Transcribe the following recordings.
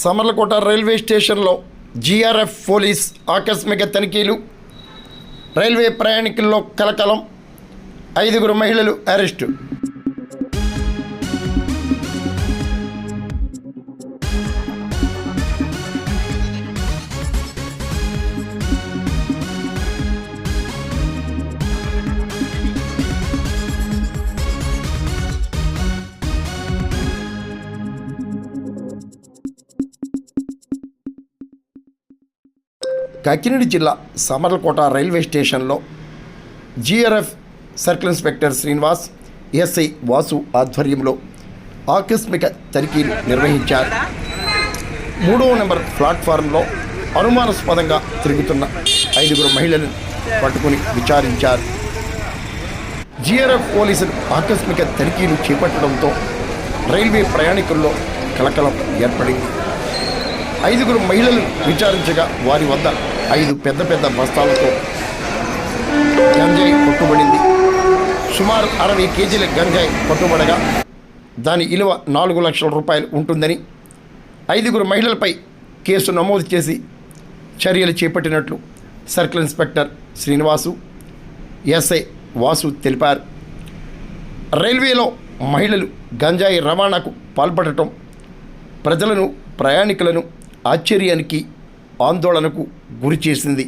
Samarlakota railway స్టేషన్లో JRF police ఆకస్మిక తనిఖీలు. రైల్వే ప్రయాణికుల్లో కలకలం. 5 మహిళలు అరెస్టు. కాకినాడ జిల్లా సమర్లకోట రైల్వే స్టేషన్లో GRF circle inspector Srinivas, SI Vasu ఆధ్వర్యంలో ఆకస్మిక తనిఖీలు నిర్వహించారు. 3వ నెంబర్ ప్లాట్ఫారంలో అనుమానాస్పదంగా తిరుగుతున్న 5 మహిళలను పట్టుకుని విచారించారు. జీఆర్ఎఫ్ పోలీసులు ఆకస్మిక తనిఖీలు చేపట్టడంతో రైల్వే ప్రయాణికుల్లో కలకలం ఏర్పడింది. 5 మహిళలు విచారించగా వారి వద్ద 5 పెద్ద బస్తాలతో గంజాయి పట్టుబడింది. సుమారు 60 కేజీల గంజాయి పట్టుబడగా దాని విలువ 4 లక్షల రూపాయలు ఉంటుందని 5 మహిళలపై కేసు నమోదు చేసి చర్యలు చేపట్టినట్లు circle inspector Srinivasu, SI Vasu తెలిపారు. రైల్వేలో మహిళలు గంజాయి రవాణాకు పాల్పడటం ప్రజలను, ప్రయాణికులను ఆశ్చర్యానికి, ఆందోళనకు గురి చేసింది.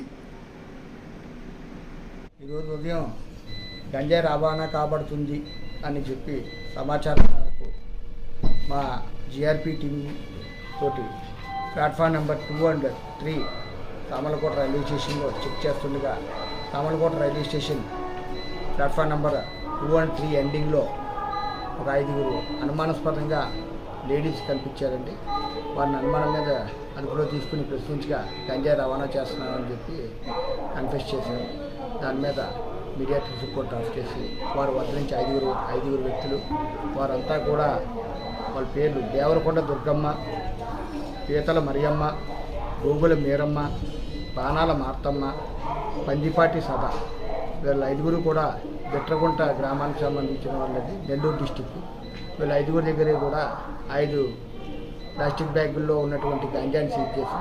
ఈరోజు ఉదయం గంజాయి రవాణా కాబడుతుంది అని చెప్పి సమాచారం మేరకు మా జిఆర్పి టీం తోటి platform number 2 and 3 Samarlakota railway స్టేషన్లో చెక్ చేస్తుండగా Samarlakota railway station platform number 2 and 3 ఎండింగ్లో ఒక 5 అనుమానాస్పదంగా లేడీస్ కనిపించారండి. వారిని అనుమానం మీద అదుపులో తీసుకుని ప్రశ్నించగా గంజాయి రవాణా చేస్తున్నామని చెప్పి కన్ఫెస్ చేశారు. దాని మీద మీడియాటిక్ రిపోర్ట్ డ్రాఫ్ట్ చేసి వారి వద్ద నుంచి 5 వ్యక్తులు, వారంతా కూడా వాళ్ళ పేర్లు దేవరకొండ దుర్గమ్మ, పీతల మరియమ్మ, గోగుల మీరమ్మ, బాణాల మార్తమ్మ, పందిపాటి సదా, వీళ్ళ 5 కూడా బిట్రగుంట గ్రామానికి సంబంధించిన వాళ్ళది, నెల్లూరు డిస్టిక్. వీళ్ళ 5 దగ్గర కూడా 5 ప్లాస్టిక్ బ్యాగుల్లో ఉన్నటువంటి గాంజాని సీజ్ చేసి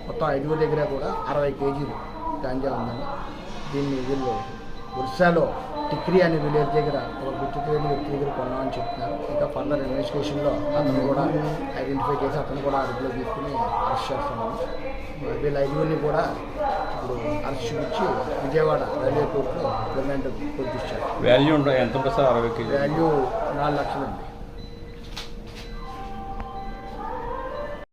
మొత్తం 5 దగ్గర కూడా 60 కేజీలు గాంజా ఉందని, దీన్ని వీళ్ళు ఒరిస్సాలో టిక్రీ అనే విలేజ్ దగ్గర ఒక గుర్తు తెలియని వ్యక్తి దగ్గర కొన్నామని చెప్తున్నారు. ఇంకా ఫర్దర్ ఇన్వెస్టిగేషన్లో అతను కూడా ఐడెంటిఫై చేసి అతను కూడా అదుపులో తీసుకుని అరెస్ట్ చేస్తున్నాము. వీళ్ళ 5 కూడా ఇప్పుడు అరెస్ట్ చూపించి విజయవాడ రైల్వే కోర్టులో రిమాండ్ పంపించారు. వాల్యూ ఎంత ఉంటుంది సార్? 60 KG value 4 లక్షలండి.